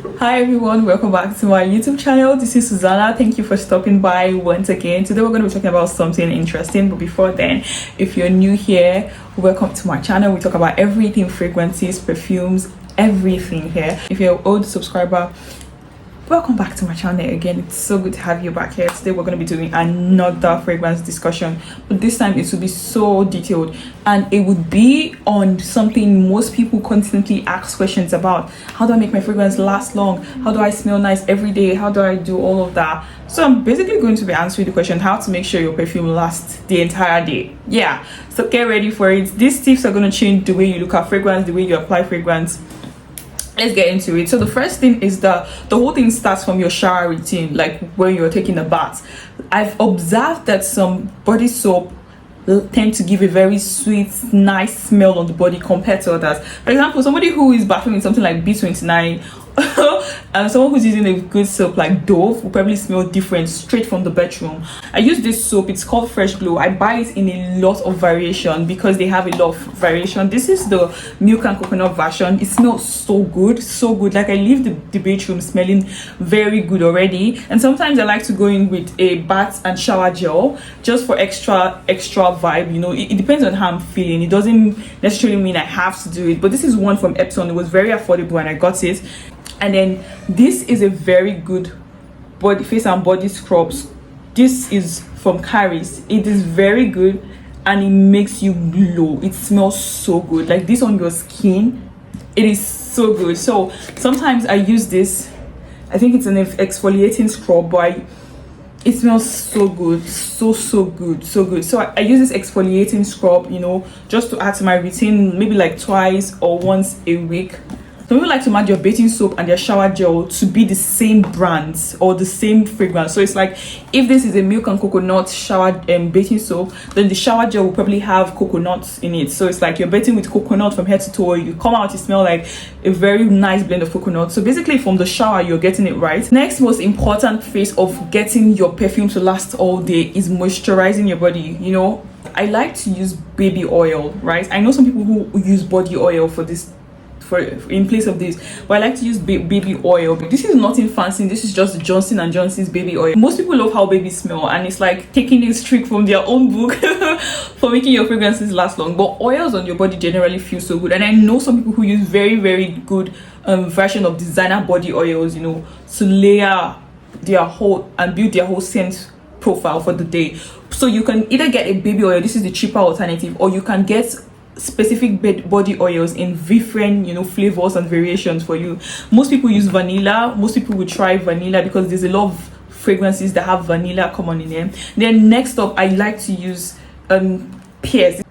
Hi everyone, welcome back to my YouTube channel. This is Susanna. Thank you for stopping by once again. Today we're going to be talking about something interesting, but before then, if you're new here, welcome to my channel. We talk about everything fragrances, perfumes, everything here. If you're an old subscriber, welcome back to my channel again. It's so good to have you back here. Today we're going to be doing another fragrance discussion, but this time it will be so detailed and it would be on something most people constantly ask questions about. How do I make my fragrance last long? How do I smell nice every day? How do I do all of that? So I'm basically going to be answering the question how to make sure your perfume lasts the entire day. Yeah, so get ready for it. These tips are going to change the way you look at fragrance, the way you apply fragrance. Let's get into it. So the first thing is the whole thing starts from your shower routine, like when you're taking a bath. I've observed that some body soap tend to give a very sweet, nice smell on the body compared to others. For example, somebody who is bathing in something like B29 and someone who's using a good soap like Dove will probably smell different straight from the bedroom. I use this soap, it's called Fresh Glow. I buy it in a lot of variation because they have a lot of variation. This is the milk and coconut version. It smells so good, so good. Like I leave the bedroom smelling very good already. And sometimes I like to go in with a bath and shower gel just for extra vibe. You know, it depends on how I'm feeling. It doesn't necessarily mean I have to do it, but this is one from Epson. It was very affordable when I got it. And then this is a very good face and body scrubs. This is from Caris. It is very good and it makes you glow. It smells so good, like this on your skin. It is so good. So sometimes I use this. I think it's an exfoliating scrub, but it smells so good, so good, so good. So I use this exfoliating scrub, you know, just to add to my routine, maybe like twice or once a week. Some people like to match your bathing soap and their shower gel to be the same brands or the same fragrance. So it's like if this is a milk and coconut shower bathing soap, then the shower gel will probably have coconuts in it. So it's like you're bathing with coconut from head to toe. You come out, you smell like a very nice blend of coconut. So basically from the shower, you're getting it right. Next most important phase of getting your perfume to last all day is moisturizing your body. You know, I like to use baby oil, right? I know some people who use body oil for this, in place of this, but I like to use baby oil. This is nothing fancy. This is just Johnson & Johnson's baby oil. Most people love how babies smell, and it's like taking this trick from their own book for making your fragrances last long. But oils on your body generally feel so good, and I know some people who use very good version of designer body oils, you know, to layer their whole and build their whole scent profile for the day. So you can either get a baby oil, this is the cheaper alternative, or you can get specific body oils in different, you know, flavors and variations for you. Most people use vanilla. Most people will try vanilla because there's a lot of fragrances that have vanilla common in them. Then next up, I like to use pears.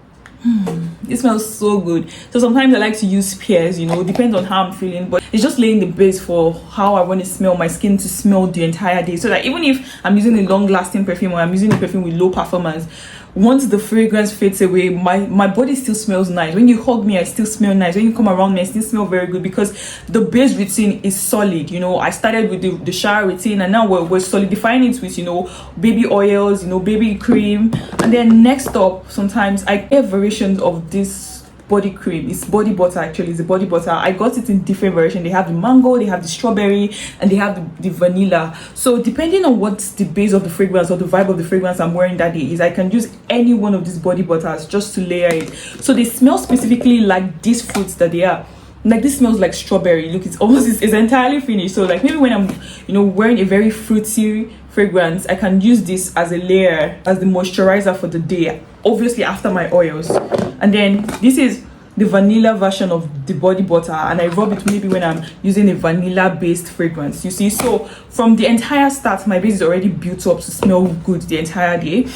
It smells so good. So sometimes I like to use pears, you know, depends on how I'm feeling, but it's just laying the base for how I want to smell my skin to smell the entire day. So that even if I'm using a long lasting perfume or I'm using a perfume with low performance, once the fragrance fades away, my body still smells nice. When you hug me, I still smell nice. When you come around me, I still smell very good because the base routine is solid. You know, I started with the shower routine and now we're solidifying it with, you know, baby oils, you know, baby cream. And then next up, sometimes I get variations of this body cream. It's body butter, actually. It's a body butter. I got it in different variations. They have the mango, they have the strawberry, and they have the vanilla. So depending on what the base of the fragrance or the vibe of the fragrance I'm wearing that day is, I can use any one of these body butters just to layer it. So they smell specifically like these fruits that they are. Like this smells like strawberry. Look, it's entirely finished. So like maybe when I'm, you know, wearing a very fruity fragrance, I can use this as a layer, as the moisturizer for the day, obviously after my oils. And then this is the vanilla version of the body butter, and I rub it maybe when I'm using a vanilla based fragrance, you see. So from the entire start, my base is already built up to smell good the entire day.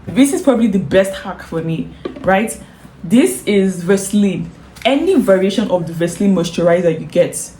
This is probably the best hack for me, right? This is Vaseline. Any variation of the Vaseline moisturizer you get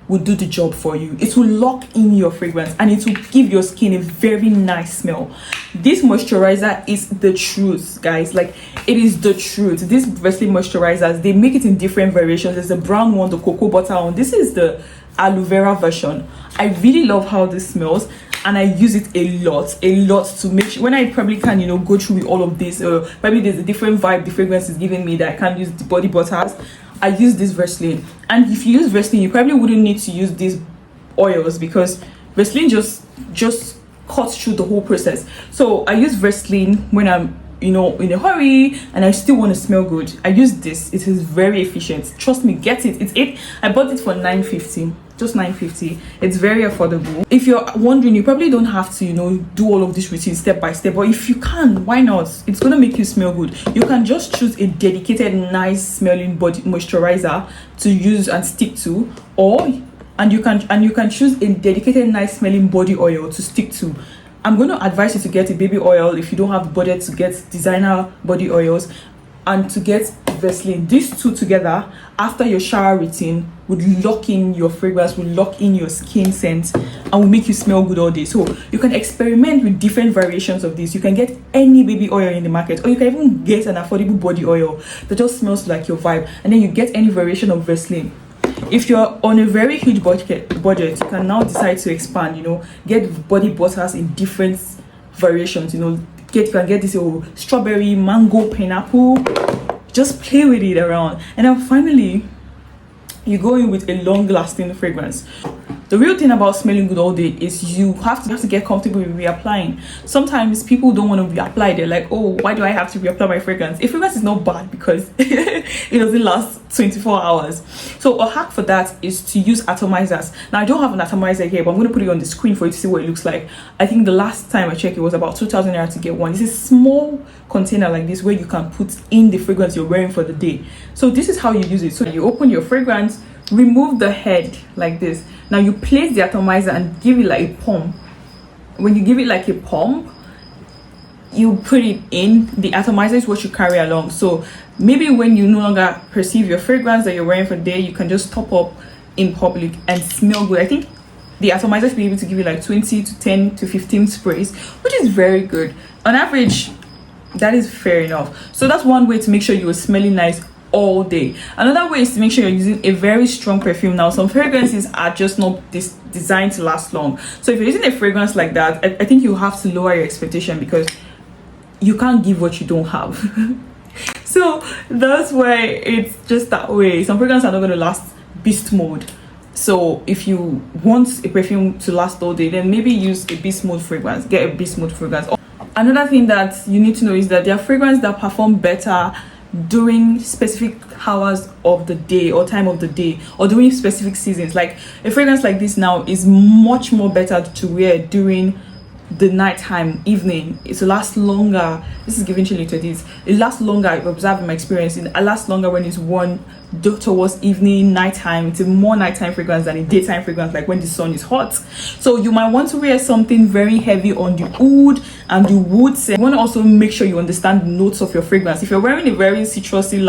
will do the job for you. It will lock in your fragrance and it will give your skin a very nice smell. This moisturizer is the truth, guys. Like, it is the truth. These Vaseline moisturizers, they make it in different variations. There's a brown one, the cocoa butter one. This is the aloe vera version. I really love how this smells, and I use it a lot to make sure when I probably can, you know, go through with all of this, or maybe there's a different vibe the fragrance is giving me that I can't use the body butters. I use this Vaseline, and if you use Vaseline, you probably wouldn't need to use this oils, because Vaseline just cuts through the whole process. So I use Vaseline when I'm, you know, in a hurry and I still want to smell good. I use this. It is very efficient. Trust me, get it. I bought it for $9.50, just $9.50. It's very affordable. If you're wondering, you probably don't have to, you know, do all of this routine step by step, but if you can, why not? It's gonna make you smell good. You can just choose a dedicated nice smelling body moisturizer to use and stick to, and you can choose a dedicated nice smelling body oil to stick to. I'm going to advise you to get a baby oil if you don't have the budget to get designer body oils, and to get Vaseline. These two together after your shower routine would lock in your fragrance, would lock in your skin scent, and will make you smell good all day. So you can experiment with different variations of this. You can get any baby oil in the market, or you can even get an affordable body oil that just smells like your vibe, and then you get any variation of Vaseline. If you're on a very huge budget, you can now decide to expand, you know, get body butters in different variations, you know, you can get this strawberry, mango, pineapple, just play with it around. And then finally, you go in with a long-lasting fragrance. The real thing about smelling good all day is you have to get comfortable with reapplying. Sometimes people don't want to reapply. They're like, oh, why do I have to reapply my fragrance? A fragrance is not bad because it doesn't last 24 hours. So a hack for that is to use atomizers. Now, I don't have an atomizer here, but I'm going to put it on the screen for you to see what it looks like. I think the last time I checked, it was about 2,000 naira to get one. This is a small container like this where you can put in the fragrance you're wearing for the day. So this is how you use it. So you open your fragrance, remove the head like this. Now you place the atomizer and give it like a pump. When you give it like a pump, you put it in. The atomizer is what you carry along. So maybe when you no longer perceive your fragrance that you're wearing for the day, you can just top up in public and smell good. I think the atomizer should be able to give you like 20 to 10 to 15 sprays, which is very good. On average, that is fair enough. So that's one way to make sure you are smelling nice all day. Another way is to make sure you're using a very strong perfume. Now, some fragrances are just not designed to last long. So if you're using a fragrance like that, I think you have to lower your expectation, because you can't give what you don't have. So that's why it's just that way. Some fragrances are not going to last beast mode. So if you want a perfume to last all day, then maybe use a beast mode fragrance. Get a beast mode fragrance. Another thing that you need to know is that there are fragrances that perform better during specific hours of the day or time of the day, or during specific seasons. Like a fragrance like this now is much more better to wear during the nighttime, evening. It will last longer. This is giving chilly to this. It lasts longer. I've observed in my experience. It lasts longer when it's worn towards evening, nighttime. It's a more nighttime fragrance than a daytime fragrance, like when the sun is hot. So you might want to wear something very heavy on the oud and the wood scent. You want to also make sure you understand the notes of your fragrance. If you're wearing a very citrusy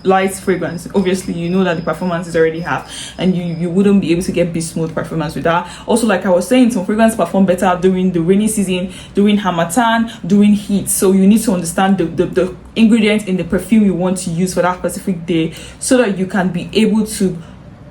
light fragrance, obviously you know that the performance is already half, and you wouldn't be able to get beast mode performance with that. Also, like I was saying, some fragrances perform better during the rainy season, during Harmattan, during heat. So you need to understand the ingredients in the perfume you want to use for that specific day, so that you can be able to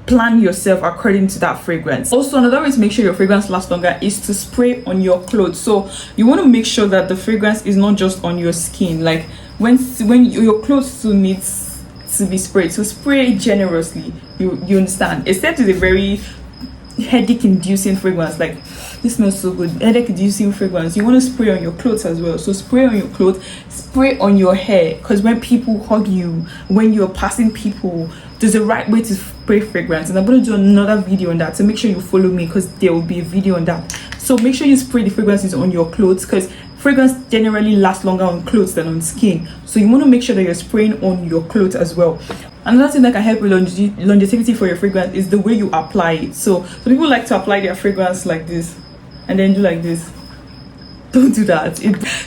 plan yourself according to that fragrance. Also, another way to make sure your fragrance lasts longer is to spray on your clothes. So you want to make sure that the fragrance is not just on your skin. Like when your clothes still needs to be sprayed, so spray generously. You understand? Except it's a very headache inducing fragrance, like this smells so good, headache inducing fragrance, you want to spray on your clothes as well. So spray on your clothes, spray on your hair, because when people hug you, when you're passing people, there's a right way to spray fragrance, and I'm going to do another video on that, so make sure you follow me, because there will be a video on that. So make sure you spray the fragrances on your clothes, because fragrance generally lasts longer on clothes than on skin. So you want to make sure that you're spraying on your clothes as well. Another thing that can help with longevity for your fragrance is the way you apply it. So people like to apply their fragrance like this and then do like this. Don't do that.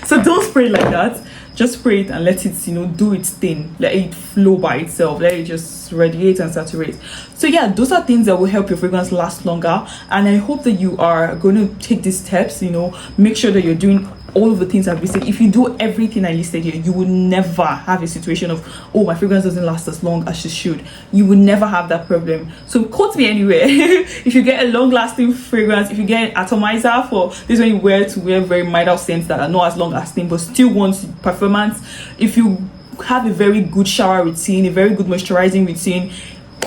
So don't spray like that. Just spray it and let it, do its thing. Let it flow by itself. Let it just radiate and saturate. So yeah, those are things that will help your fragrance last longer. And I hope that you are going to take these steps. Make sure that you're doing all of the things I've listed. If you do everything I listed here, you will never have a situation of, oh, my fragrance doesn't last as long as it should. You will never have that problem. So quote me anywhere. If you get a long-lasting fragrance, if you get an atomizer, for this, when you wear very mild scents that are not as long-lasting but still want performance, if you have a very good shower routine, a very good moisturizing routine,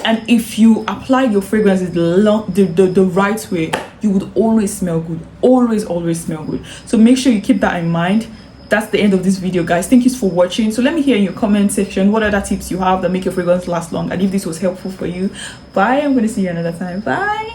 And if you apply your fragrances the right way, you would always smell good. Always smell good. So make sure you keep that in mind. That's the end of this video, guys. Thank you for watching. So let me hear in your comment section what other tips you have that make your fragrance last long, and if this was helpful for you. Bye. I'm going to see you another time. Bye.